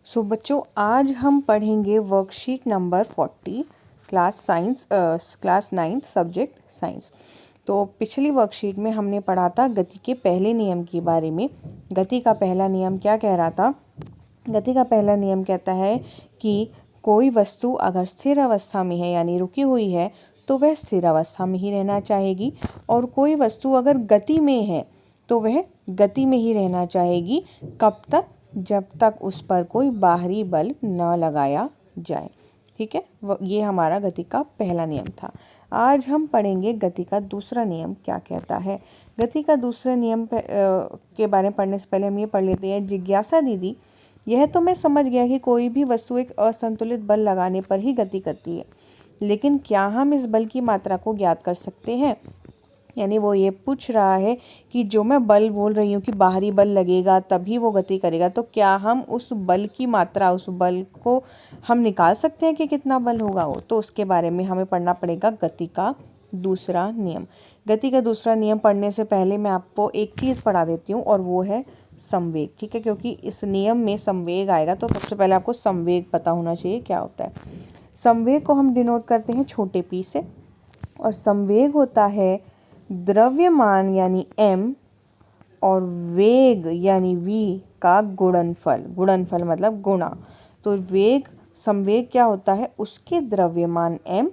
सो बच्चों, आज हम पढ़ेंगे worksheet number 40 class 9 subject science. तो पिछली वर्कशीट में हमने पढ़ा था गति के पहले नियम के बारे में। गति का पहला नियम क्या कह रहा था? गति का पहला नियम कहता है कि कोई वस्तु अगर स्थिर अवस्था में है यानी रुकी हुई है तो वह स्थिर अवस्था में ही रहना चाहेगी, और कोई वस्तु अगर गति में है तो वह गति में ही रहना चाहेगी। कब तक? जब तक उस पर कोई बाहरी बल न लगाया जाए। ठीक है, ये हमारा गति का पहला नियम था। आज हम पढ़ेंगे गति का दूसरा नियम क्या कहता है। गति का दूसरा नियम के बारे में पढ़ने से पहले हम ये पढ़ लेते हैं। जिज्ञासा दीदी, यह तो मैं समझ गया कि कोई भी वस्तु एक असंतुलित बल लगाने पर ही गति करती है, लेकिन क्या हम इस बल की मात्रा को ज्ञात कर सकते हैं? यानी वो ये पूछ रहा है कि जो मैं बल बोल रही हूँ कि बाहरी बल लगेगा तभी वो गति करेगा, तो क्या हम उस बल की मात्रा, उस बल को हम निकाल सकते हैं कि कितना बल होगा वो? तो उसके बारे में हमें पढ़ना पड़ेगा गति का दूसरा नियम। गति का दूसरा नियम पढ़ने से पहले मैं आपको एक चीज़ पढ़ा देती हूँ, और वो है संवेग। ठीक है, क्योंकि इस नियम में संवेग आएगा, तो सबसे पहले आपको संवेग पता होना चाहिए क्या होता है। संवेग को हम डिनोट करते हैं छोटे p से, और संवेग होता है द्रव्यमान यानी m और वेग यानी v का गुणनफल। गुणनफल मतलब गुणा। तो संवेग क्या होता है? उसके द्रव्यमान m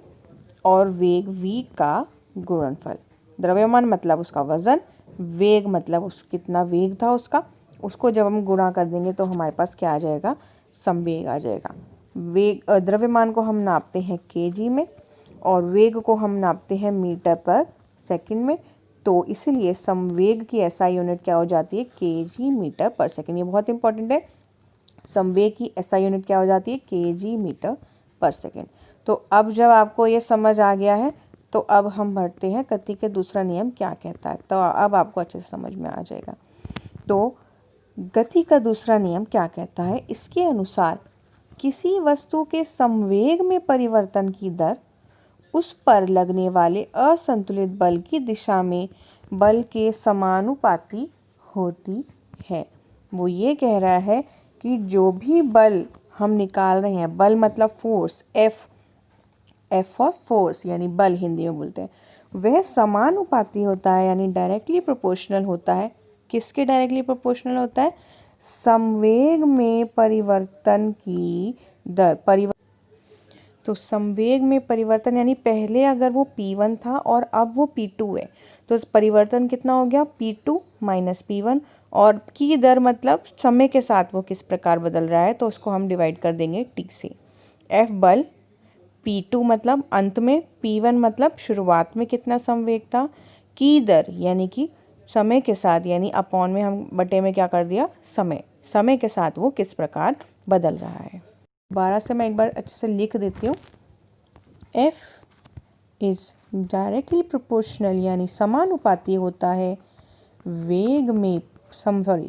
और वेग v का गुणनफल। द्रव्यमान मतलब उसका वजन, वेग मतलब कितना वेग था उसका, उसको जब हम गुणा कर देंगे तो हमारे पास क्या आ जाएगा? संवेग आ जाएगा। द्रव्यमान को हम नापते हैं kg में, और वेग को हम नापते हैं मीटर पर सेकंड में। तो इसलिए संवेग की एसआई यूनिट क्या हो जाती है? kg मीटर पर सेकंड। ये बहुत इंपॉर्टेंट है। संवेग की एसआई यूनिट क्या हो जाती है? kg मीटर पर सेकंड। तो अब जब आपको ये समझ आ गया है, तो अब हम बढ़ते हैं गति के दूसरा नियम क्या कहता है। तो अब आपको अच्छे से समझ में आ जाएगा। तो गति का दूसरा नियम क्या कहता है? इसके अनुसार किसी वस्तु के संवेग में परिवर्तन की दर उस पर लगने वाले असंतुलित बल की दिशा में बल के समानुपाती होती है। वो ये कह रहा है कि जो भी बल हम निकाल रहे हैं, बल मतलब फोर्स, एफ और फोर्स यानी बल हिंदी में बोलते हैं, वह समानुपाती होता है यानी डायरेक्टली प्रोपोर्शनल होता है। किसके डायरेक्टली प्रोपोर्शनल होता है? संवेग में परिवर्तन की दर। तो संवेग में परिवर्तन यानी पहले अगर वो P1 था और अब वो P2 है, तो परिवर्तन कितना हो गया? P2 minus P1। और की दर मतलब समय के साथ वो किस प्रकार बदल रहा है, तो उसको हम डिवाइड कर देंगे T से। F बल, P2 मतलब अंत में, P1 मतलब शुरुआत में कितना संवेग था, की दर यानी कि समय के साथ, यानी अपॉन में हम बटे में क्या कर दिया? समय के साथ वो किस प्रकार बदल रहा है। 12 से मैं एक बार अच्छे से लिख देती हूँ। F इज डायरेक्टली प्रोपोर्शनल यानी समानुपाती होता है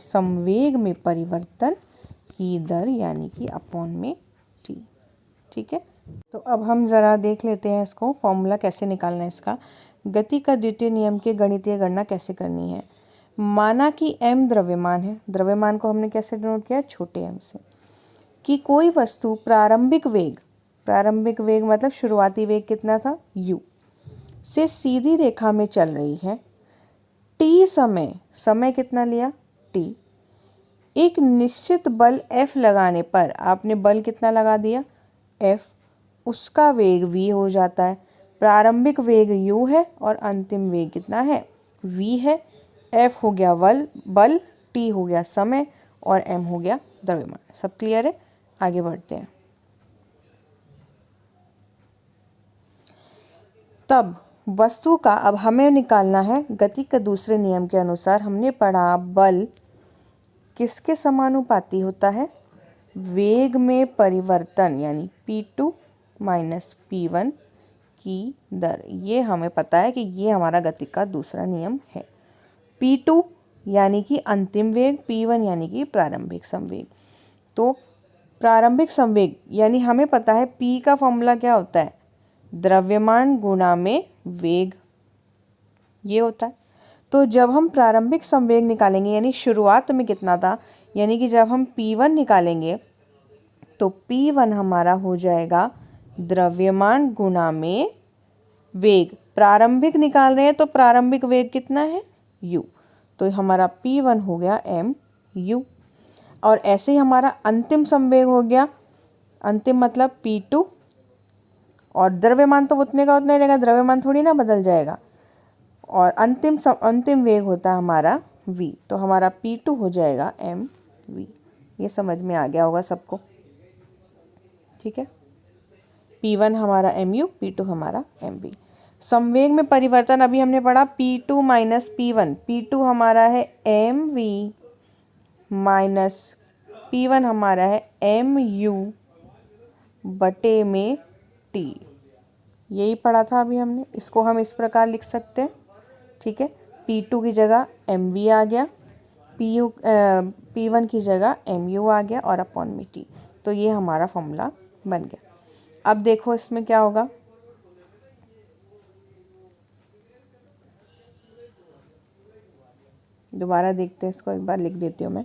संवेग में परिवर्तन की दर यानी कि अपॉन में T। ठीक है, तो अब हम ज़रा देख लेते हैं इसको, फॉर्मूला कैसे निकालना है इसका। गति का द्वितीय नियम की गणितीय गणना कैसे करनी है। माना कि m द्रव्यमान है। द्रव्यमान को हमने कैसे डिनोट किया? छोटे m से। कि कोई वस्तु प्रारंभिक वेग मतलब शुरुआती वेग कितना था? u से सीधी रेखा में चल रही है। t समय कितना लिया? t। एक निश्चित बल F लगाने पर, आपने बल कितना लगा दिया? F। उसका वेग v हो जाता है। प्रारंभिक वेग u है और अंतिम वेग कितना है? v है। F हो गया बल, t हो गया समय, और m हो गया द्रव्यमान। सब क्लियर है? आगे बढ़ते हैं। तब वस्तु का, अब हमें निकालना है गति के दूसरे नियम के अनुसार। हमने पढ़ा बल किसके समानुपाती होता है? वेग में परिवर्तन यानी P2 माइनस P1 की दर। ये हमें पता है कि ये हमारा गति का दूसरा नियम है। P2 यानी कि अंतिम वेग, P1 यानी कि प्रारंभिक संवेग। तो प्रारंभिक संवेग यानी हमें पता है P का फॉर्मूला क्या होता है? द्रव्यमान गुणा में वेग, ये होता है। तो जब हम प्रारंभिक संवेग निकालेंगे यानी शुरुआत में कितना था, यानी कि जब हम P1 निकालेंगे तो P1 हमारा हो जाएगा द्रव्यमान गुणा में वेग। प्रारंभिक निकाल रहे हैं तो प्रारंभिक वेग कितना है u, तो हमारा P1 हो गया mu। और ऐसे ही हमारा अंतिम संवेग हो गया, अंतिम मतलब P2, और द्रव्यमान तो उतने का उतना ही रहेगा, द्रव्यमान थोड़ी ना बदल जाएगा। और अंतिम वेग होता है हमारा v, तो हमारा P2 हो जाएगा mv। ये समझ में आ गया होगा सबको, ठीक है। P1 हमारा mu, P2 हमारा mv। संवेग में परिवर्तन अभी हमने पढ़ा P2 माइनस P1, P2 हमारा है mv माइनस P1 हमारा है mu बटे में t। यही पढ़ा था अभी हमने, इसको हम इस प्रकार लिख सकते हैं, ठीक है। P2 की जगह mv आ गया, P1 की जगह mu आ गया और अपॉन में t। तो ये हमारा फॉर्मूला बन गया। अब देखो इसमें क्या होगा, दोबारा देखते हैं इसको, एक बार लिख देती हूँ मैं।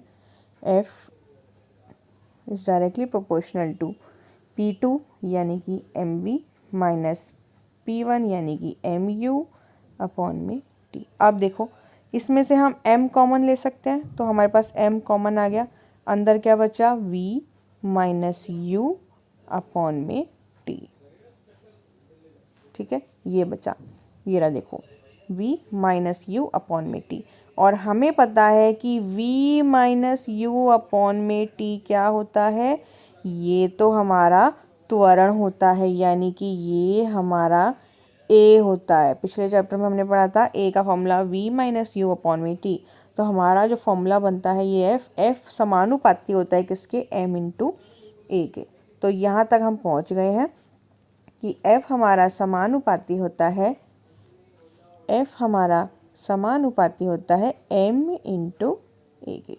F is directly proportional to P2 यानी कि mv माइनस P1 यानी कि mu अपॉन में t। अब देखो इसमें से हम m कॉमन ले सकते हैं, तो हमारे पास m कॉमन आ गया, अंदर क्या बचा v माइनस u अपॉन में t, ठीक है। ये बचा, ये रहा देखो v माइनस u अपॉन में t। और हमें पता है कि v माइनस u अपॉन में t क्या होता है, ये तो हमारा त्वरण होता है, यानी कि ये हमारा a होता है। पिछले चैप्टर में हमने पढ़ा था a का formula v minus u upon में t, तो हमारा जो फॉर्मूला बनता है ये f समानुपाती होता है किसके, m इंटू a के। तो यहाँ तक हम पहुँच गए हैं कि f हमारा समानुपाती होता है, f हमारा समानुपाती होता है m इंटू a के,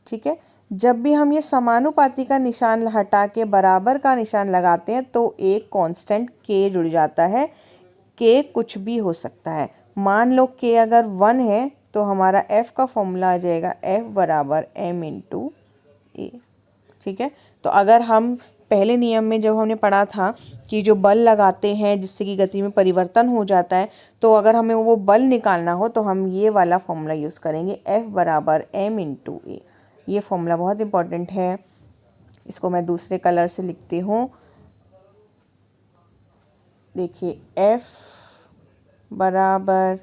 ठीक है। जब भी हम ये समानुपाती का निशान हटा के बराबर का निशान लगाते हैं तो एक कांस्टेंट k जुड़ जाता है। k कुछ भी हो सकता है, मान लो k अगर 1 है तो हमारा f का फॉर्मूला आ जाएगा f बराबर m इंटू a, ठीक है। तो अगर हम पहले नियम में जब हमने पढ़ा था कि जो बल लगाते हैं जिससे कि गति में परिवर्तन हो जाता है, तो अगर हमें वो बल निकालना हो तो हम ये वाला फॉर्मूला यूज़ करेंगे, f बराबर m इंटू a। ये फॉर्मूला बहुत इंपॉर्टेंट है, इसको मैं दूसरे कलर से लिखती हूँ। देखिए f बराबर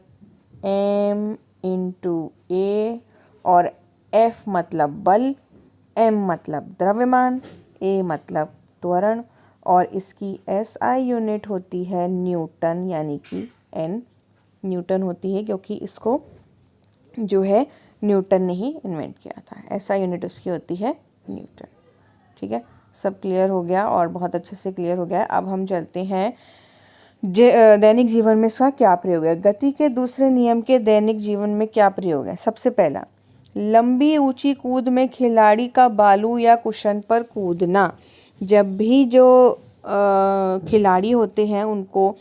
m इंटू a, और f मतलब बल, m मतलब द्रव्यमान, a मतलब त्वरण, और इसकी SI यूनिट होती है न्यूटन, यानी कि n न्यूटन होती है, क्योंकि इसको जो है न्यूटन ने ही इन्वेंट किया था। SI यूनिट उसकी होती है न्यूटन, ठीक है। सब क्लियर हो गया और बहुत अच्छे से क्लियर हो गया। अब हम चलते हैं दैनिक जीवन में इसका क्या प्रयोग है। गति के दूसरे नियम के दैनिक जीवन में क्या प्रयोग है। सबसे पहला, लंबी ऊंची कूद में खिलाड़ी का बालू या कुशन पर कूदना। जब भी जो खिलाड़ी होते हैं उनको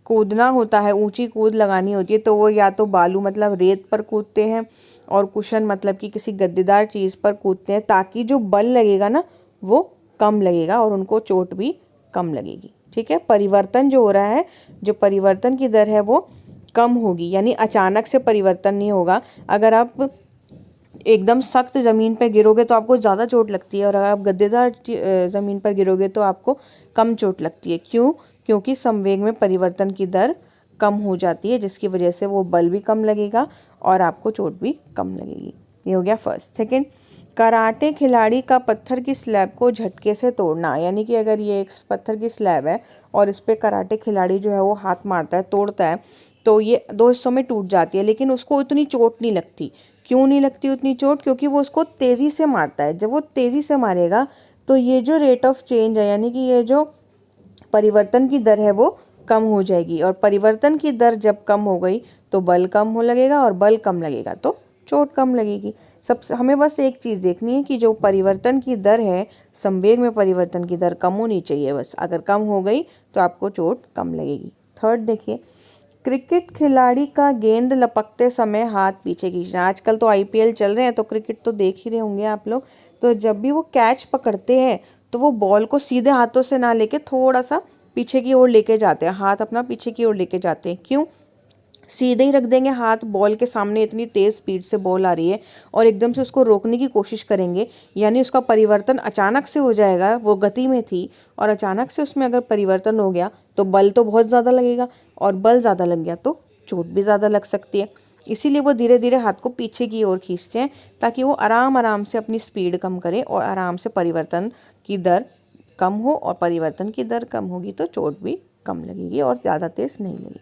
कूदना होता है, ऊंची कूद लगानी होती है, तो वो या तो बालू मतलब रेत पर कूदते हैं और कुशन मतलब कि किसी गद्देदार चीज़ पर कूदते हैं, ताकि जो बल लगेगा ना वो कम लगेगा और उनको चोट भी कम लगेगी, ठीक है। परिवर्तन जो हो रहा है, जो परिवर्तन की दर है वो कम होगी, यानी अचानक से परिवर्तन नहीं होगा। अगर आप एकदम सख्त ज़मीन पर गिरोगे तो आपको ज़्यादा चोट लगती है, और अगर आप गद्देदार ज़मीन पर गिरोगे तो आपको कम चोट लगती है। क्यों? क्योंकि संवेग में परिवर्तन की दर कम हो जाती है, जिसकी वजह से वो बल भी कम लगेगा और आपको चोट भी कम लगेगी। ये हो गया फर्स्ट। सेकंड, कराटे खिलाड़ी का पत्थर की स्लैब को झटके से तोड़ना, यानी कि अगर ये एक पत्थर की स्लैब है और इस पर कराटे खिलाड़ी जो है वो हाथ मारता है, तोड़ता है, तो ये दो हिस्सों में टूट जाती है, लेकिन उसको उतनी चोट नहीं लगती। क्यों नहीं लगती उतनी चोट? क्योंकि वो उसको तेज़ी से मारता है। जब वो तेज़ी से मारेगा तो ये जो रेट ऑफ चेंज है, यानी कि ये जो परिवर्तन की दर है वो कम हो जाएगी, और परिवर्तन की दर जब कम हो गई तो बल कम हो लगेगा, और बल कम लगेगा तो चोट कम लगेगी। हमें बस एक चीज़ देखनी है कि जो परिवर्तन की दर है, संवेग में परिवर्तन की दर कम होनी चाहिए बस। अगर कम हो गई तो आपको चोट कम लगेगी। थर्ड देखिए, क्रिकेट खिलाड़ी का गेंद लपकते समय हाथ पीछे खींचना। आजकल तो IPL चल रहे हैं तो क्रिकेट तो देख ही रहे होंगे आप लोग। तो जब भी वो कैच पकड़ते हैं तो वो बॉल को सीधे हाथों से ना लेके थोड़ा सा पीछे की ओर लेके जाते हैं, हाथ अपना पीछे की ओर लेके जाते हैं। क्यों? सीधे ही रख देंगे हाथ बॉल के सामने, इतनी तेज़ स्पीड से बॉल आ रही है और एकदम से उसको रोकने की कोशिश करेंगे, यानी उसका परिवर्तन अचानक से हो जाएगा। वो गति में थी और अचानक से उसमें अगर परिवर्तन हो गया तो बल तो बहुत ज़्यादा लगेगा, और बल ज़्यादा लग गया तो चोट भी ज़्यादा लग सकती है। इसीलिए वो धीरे धीरे हाथ को पीछे की ओर खींचते हैं, ताकि वो आराम आराम से अपनी स्पीड कम करे और आराम से परिवर्तन की दर कम हो, और परिवर्तन की दर कम होगी तो चोट भी कम लगेगी और ज़्यादा तेज़ नहीं लगेगी।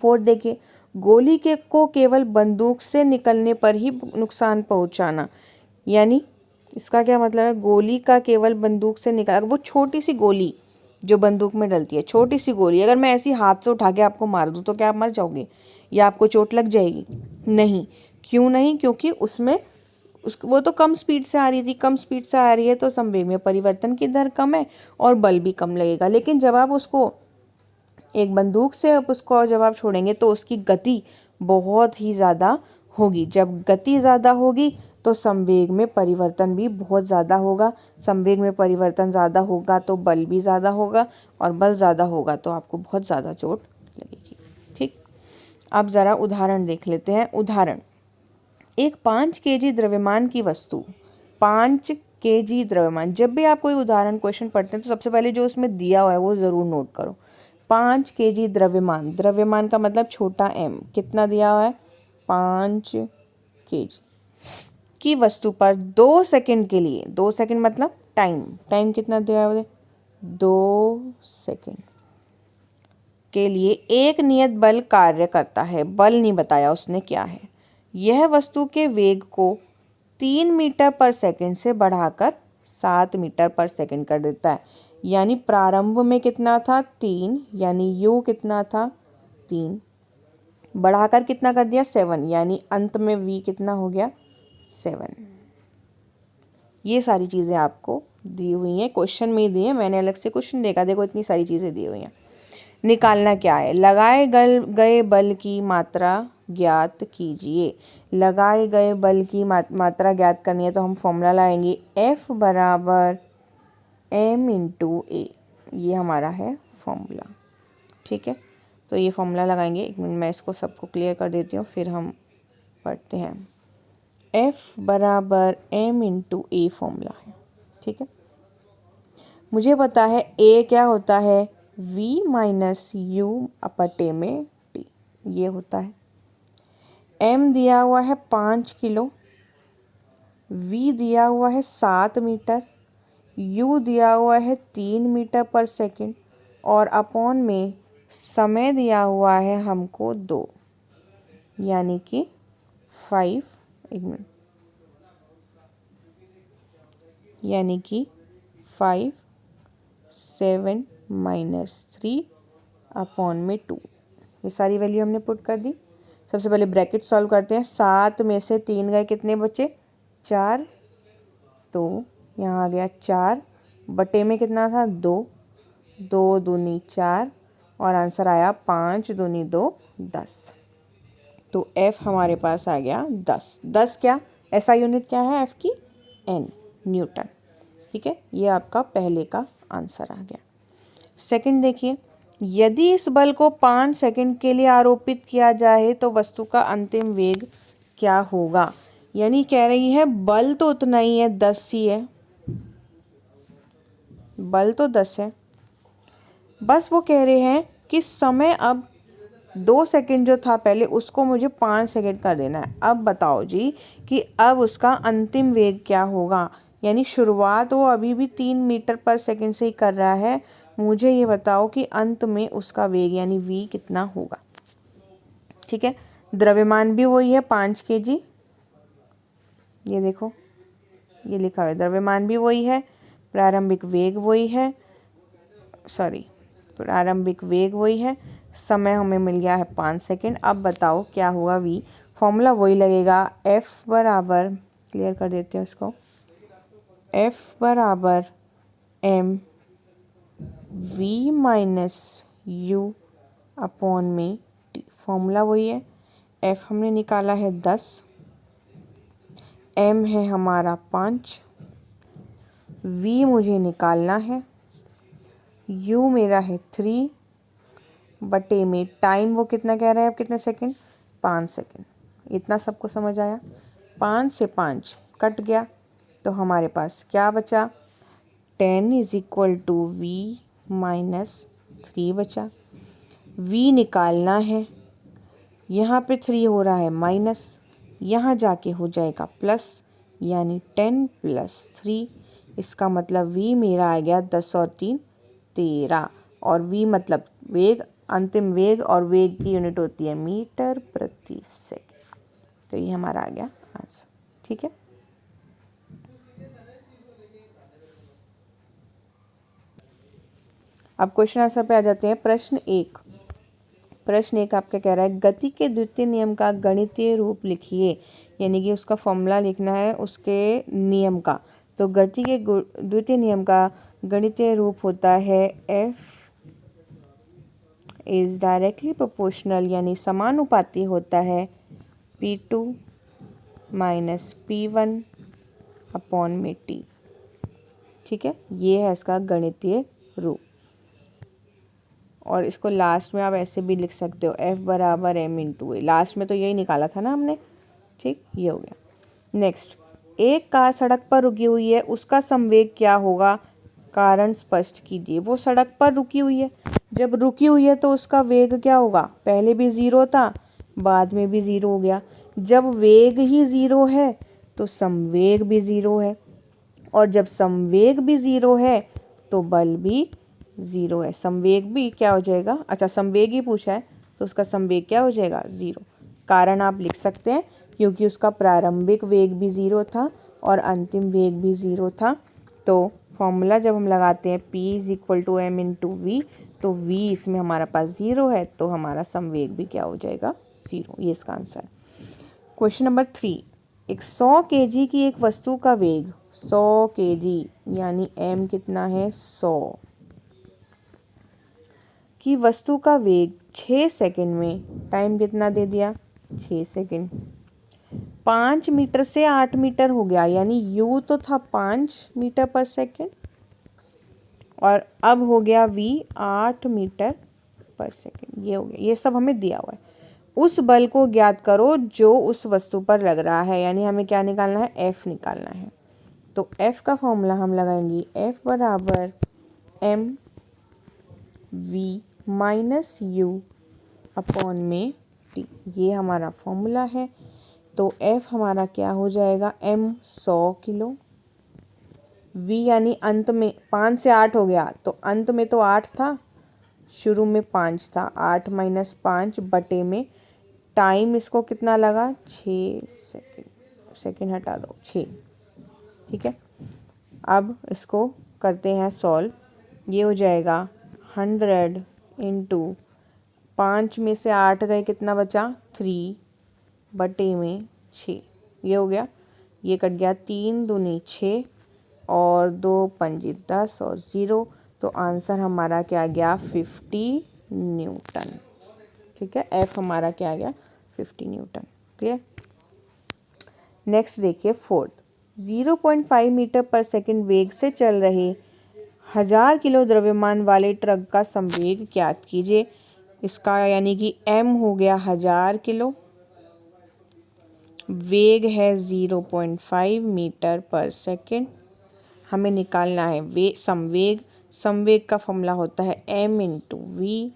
फोर्थ देखिए, गोली के को केवल बंदूक से निकलने पर ही नुकसान पहुंचाना। यानी इसका क्या मतलब है? गोली का केवल बंदूक से निकल, वो छोटी सी गोली जो बंदूक में डलती है, छोटी सी गोली, अगर मैं ऐसी हाथ से उठा के आपको मार दूं तो क्या आप मर जाओगे या आपको चोट लग जाएगी? नहीं। क्यों नहीं? क्योंकि उसमें वो तो कम स्पीड से आ रही थी, कम स्पीड से आ रही है तो संवेग में परिवर्तन की दर कम है और बल भी कम लगेगा। लेकिन जब आप उसको एक बंदूक से उसको जब आप छोड़ेंगे तो उसकी गति बहुत ही ज़्यादा होगी। जब गति ज़्यादा होगी तो संवेग में परिवर्तन भी बहुत ज़्यादा होगा। संवेग में परिवर्तन ज़्यादा होगा तो बल भी ज़्यादा होगा, और बल ज़्यादा होगा तो आपको बहुत ज़्यादा चोट लगेगी। ठीक, अब ज़रा उदाहरण देख लेते हैं। उदाहरण, एक 5 केजी द्रव्यमान की वस्तु, 5 केजी द्रव्यमान। जब भी आप कोई उदाहरण क्वेश्चन पढ़ते हैं तो सबसे पहले जो उसमें दिया हुआ है वो ज़रूर नोट करो। 5 केजी द्रव्यमान, द्रव्यमान का मतलब छोटा m, कितना दिया हुआ है? 5 केजी की वस्तु पर 2 सेकंड के लिए, 2 सेकंड मतलब टाइम, टाइम कितना दिया हुआ है? 2 सेकंड के लिए एक नियत बल कार्य करता है। बल नहीं बताया उसने क्या है। यह वस्तु के वेग को 3 मीटर पर सेकंड से बढ़ाकर 7 मीटर पर सेकंड कर देता है। यानी प्रारंभ में कितना था? 3, यानी u कितना था? 3, बढ़ाकर कितना कर दिया? 7, यानी अंत में v कितना हो गया? 7। ये सारी चीज़ें आपको दी हुई हैं, क्वेश्चन में ही दी है, मैंने अलग से क्वेश्चन देखा। देखो इतनी सारी चीज़ें दी हुई हैं। निकालना क्या है? लगाए गए बल की मात्रा ज्ञात कीजिए। लगाए गए बल की मात्रा ज्ञात करनी है तो हम फॉर्मूला लाएंगे, F बराबर m इंटू ए। ये हमारा है फॉर्मूला। ठीक है, तो ये फॉर्मूला लगाएंगे। एक मिनट मैं इसको सबको क्लियर कर देती हूँ, फिर हम पढ़ते हैं। F बराबर m इंटू ए फॉर्मूला है। ठीक है, मुझे पता है a क्या होता है? v माइनस यू अपटे में t, ये होता है। m दिया हुआ है 5 किलो, v दिया हुआ है 7 मीटर, u दिया हुआ है 3 मीटर पर सेकंड, और अपॉन में समय दिया हुआ है हमको 2, यानी कि 5, एक मिनट, यानी कि 5, 7 माइनस 3 अपॉन में 2। ये सारी वैल्यू हमने पुट कर दी। सबसे पहले ब्रैकेट सॉल्व करते हैं। 7 में से 3 गए, कितने बचे? 4, तो यहाँ आ गया 4 बटे में कितना था? 2, 2 दूनी 4, और आंसर आया 5 दूनी 2 10। तो F हमारे पास आ गया 10। 10 क्या, ऐसा यूनिट क्या है F की? N, Newton. ठीक है, ये आपका पहले का आंसर आ गया। सेकंड देखिए, यदि इस बल को 5 सेकंड के लिए आरोपित किया जाए तो वस्तु का अंतिम वेग क्या होगा? यानी कह रही है बल तो उतना ही है, 10 ही है, बल तो 10 है, बस वो कह रहे हैं कि समय अब 2 सेकंड जो था पहले उसको मुझे 5 सेकंड कर देना है। अब बताओ जी कि अब उसका अंतिम वेग क्या होगा? यानी शुरुआत वो अभी भी 3 मीटर पर सेकंड से ही कर रहा है, मुझे ये बताओ कि अंत में उसका वेग यानी v कितना होगा? ठीक है, द्रव्यमान भी वही है 5 केजी, ये देखो ये लिखा हुआ है, द्रव्यमान भी वही है, प्रारंभिक वेग वही है, प्रारंभिक वेग वही है, समय हमें मिल गया है 5 सेकंड। अब बताओ क्या होगा v? फॉर्मूला वही लगेगा, F बराबर, क्लियर कर देते हैं इसको, F बराबर m v minus you upon में t। फॉर्मूला वही है, F हमने निकाला है 10, m है हमारा 5, v मुझे निकालना है, u मेरा है 3 बटे में टाइम वो कितना कह रहा है, अब कितने सेकंड, 5 सेकंड। इतना सबको समझ आया। 5 से 5 कट गया तो हमारे पास क्या बचा, 10 is equal to v minus 3 बचा। v निकालना है, यहाँ पे 3 हो रहा है माइनस, यहाँ जाके हो जाएगा प्लस, यानी 10 प्लस 3। इसका मतलब v मेरा आ गया 10 और 3 13, और v मतलब वेग, अंतिम वेग, और वेग की यूनिट होती है मीटर प्रति सेकंड। तो ये हमारा आ गया आंसर। ठीक है, अब क्वेश्चन आंसर पे आ जाते हैं। प्रश्न एक आपका कह रहा है गति के द्वितीय नियम का गणितीय रूप लिखिए, यानी कि उसका फॉर्मूला लिखना है उसके नियम का। तो गति के द्वितीय नियम का गणितीय रूप होता है F इज डायरेक्टली प्रोपोर्शनल, यानी समानुपाती होता है P2 माइनस P1 अपॉन में T। ठीक है, ये है इसका गणितीय रूप। और इसको लास्ट में आप ऐसे भी लिख सकते हो, F बराबर m इंटू ए। लास्ट में तो यही निकाला था ना हमने। ठीक, ये हो गया। नेक्स्ट, एक कार सड़क पर रुकी हुई है, उसका संवेग क्या होगा, कारण स्पष्ट कीजिए। वो सड़क पर रुकी हुई है, जब रुकी हुई है तो उसका वेग क्या होगा, पहले भी 0 था, बाद में भी 0 हो गया। जब वेग ही 0 है तो संवेग भी 0 है, और जब संवेग भी 0 है तो बल भी 0 है। संवेग भी क्या हो जाएगा, अच्छा संवेग ही पूछा है तो उसका संवेग क्या हो जाएगा, 0। कारण आप लिख सकते हैं क्योंकि उसका प्रारंभिक वेग भी 0 था और अंतिम वेग भी 0 था। तो फॉर्मूला जब हम लगाते हैं P is equal to m into v, तो v इसमें हमारा पास 0 है तो हमारा संवेग भी क्या हो जाएगा, 0। ये इसका आंसर है। क्वेश्चन नंबर 3, एक 100 kg की एक वस्तु का वेग 100 kg, यानी m कितना है 100, की वस्तु का वेग 6 सेकंड में, टाइम कितना दे दिया 6 सेकंड, 5 मीटर से 8 मीटर हो गया, यानी u तो था 5 मीटर पर सेकंड और अब हो गया v 8 मीटर पर सेकंड। ये हो गया, ये सब हमें दिया हुआ है। उस बल को ज्ञात करो जो उस वस्तु पर लग रहा है, यानी हमें क्या निकालना है, F निकालना है। तो F का फॉर्मूला हम लगाएंगे, F बराबर m v minus u upon में t। ये हमारा फॉर्मूला है। तो F हमारा क्या हो जाएगा, m 100 किलो, v यानी अंत में 5 से 8 हो गया, तो अंत में तो 8 था, शुरू में 5 था, 8 माइनस 5 बटे में टाइम इसको कितना लगा 6 सेकंड, सेकंड हटा दो 6। ठीक है, अब इसको करते हैं सॉल्व। ये हो जाएगा 100 इंटू 5 में से 8 गए, कितना बचा 3 बटे में 6। ये हो गया, ये कट गया, 3 दूनी 6 और 2 पंजी 10 और 0। तो आंसर हमारा क्या गया, 50 न्यूटन। ठीक है, F हमारा क्या गया, 50 न्यूटन। क्लियर। नेक्स्ट देखिए 4, 0.5 मीटर पर सेकंड वेग से चल रहे 1000 किलो द्रव्यमान वाले ट्रक का संवेग ज्ञात कीजिए। इसका यानी कि m हो गया 1000 किलो, वेग है 0.5 मीटर पर सेकंड, हमें निकालना है संवेग। संवेग का फॉर्मूला होता है m इंटू वी।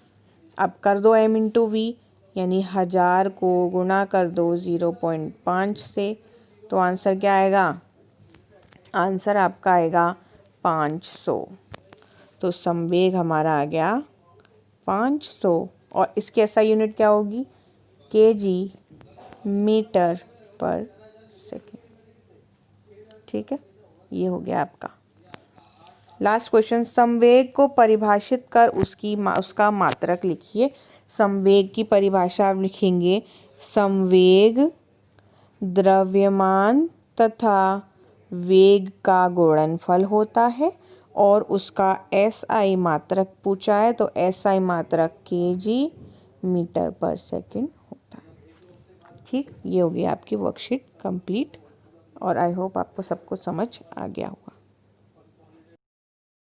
अब कर दो m इंटू वी, यानी 1000 को गुणा कर दो 0.5 से, तो आंसर क्या आएगा, आंसर आपका आएगा 500। तो संवेग हमारा आ गया 500 और इसकी एसआई यूनिट क्या होगी, kg मीटर पर सेकेंड। ठीक है, ये हो गया आपका लास्ट क्वेश्चन। संवेग को परिभाषित कर उसका मात्रक लिखिए। संवेग की परिभाषा आप लिखेंगे, संवेग द्रव्यमान तथा वेग का गुणनफल होता है और उसका SI मात्रक पूछा है तो SI मात्रक kg मीटर पर सेकंड होता है। ठीक, ये हो गई आपकी वर्कशीट कंप्लीट और आई होप आपको सबको समझ आ गया होगा।